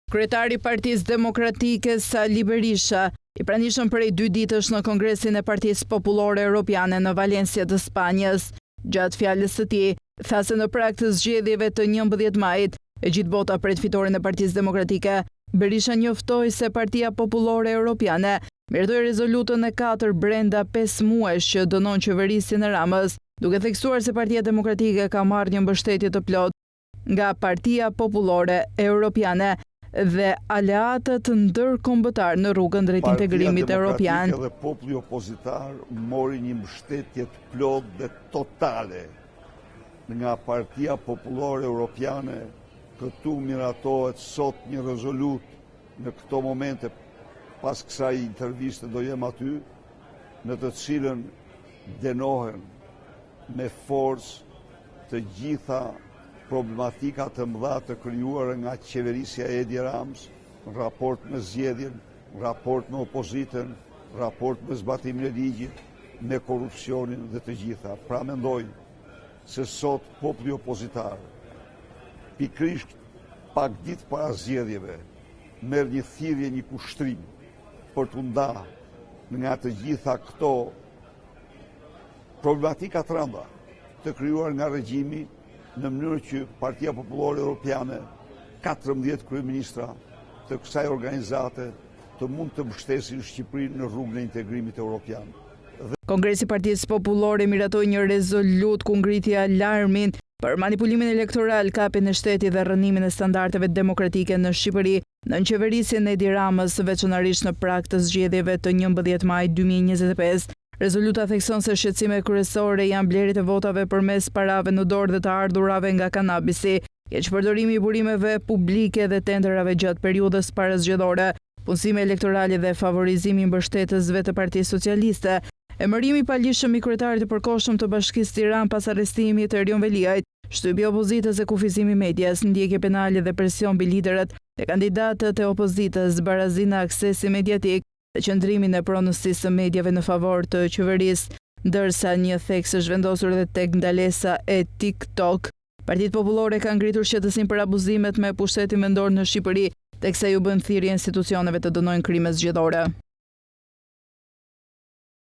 Kryetari i Partisë Demokratike Sali Berisha i pranishëm prej 2 ditësh në Kongresin e Partisë Popullore Europiane në Valencia të Spanjës. Gjatë fjalës së tij, tha se në prag të zgjedhjeve të 11 majit, e gjithë bota pret fitoren e Partisë Demokratike. Berisha njoftoi se Partia Popullore Europiane mirëtoi rezolutën e 4 brenda 5 muajsh që dënon qeverisjen e Ramës, duke theksuar se Partia Demokratike ka marrë një mbështetje të plotë nga Partia Popullore Europiane dhe aleatët ndërkombëtar në rrugën drejt integrimit europian. Partia Demokratike dhe populli opozitar mori një mbështetje të plotë dhe totale nga Partia Popullore Europiane. Këtu miratohet sot një rezolut në këto momente, pas kësaj interviste do jem aty, në të cilën denohen me forcë të gjitha problematika të mëdha të krijuara nga qeverisja e Edi Ramës, në raport me zgjedhjen, raport me opozitën, raport me zbatimin e ligjit, me korrupsionin dhe të gjitha. Pra mendoj se sot populli opozitar, pikërisht pak ditë para zgjedhjeve, merr një thirrje, një kushtrim për të ndarë nga të gjitha këto problematika të rënda të krijuar nga regjimi, në mënyrë që Partia Popullore Europiane, 14 kryeministra të kësaj organizate të mund të mbështesin Shqipërinë në rrugën e integrimit europian. Kongresi i Partisë Popullore miratoi një rezolut ku ngriti alarmin për manipulimin elektoral, kapjen e shtetit dhe rrënimin e standardeve demokratike në Shqipëri, në qeverisjen e Edi Ramës, veçanërisht në prag të zgjedhjeve të 11 maj 2025. Rezoluta thekson se shqetësimet kryesore janë blerjet e votave përmes parave në dorë dhe të ardhurave nga kanabisi, keqpërdorimi i burimeve publike dhe tenderave gjatë periudhës parazgjedhore, punësime elektorale dhe favorizimi i mbështetësve të Partisë Socialiste, emërimi i palishëm i kryetarit të përkohshëm të Bashkisë Tiranë pas arrestimit të Erion Veliajt, shtypja e opozitës dhe kufizimi i medias, ndjekje penale dhe presion mbi liderët dhe kandidatët e opozitës, barazi në aksesi mediatik, dhe qëndrimin e pronësisë së medjave në favor të qeverisë, ndërsa një theks është vendosur edhe tek ndalesa e TikTok. Partitë Popullore kanë ngritur shqetësim për abuzimet me pushtetin vendor në Shqipëri, teksa ju bën thirrje institucioneve të dënojnë krimet zgjedhore.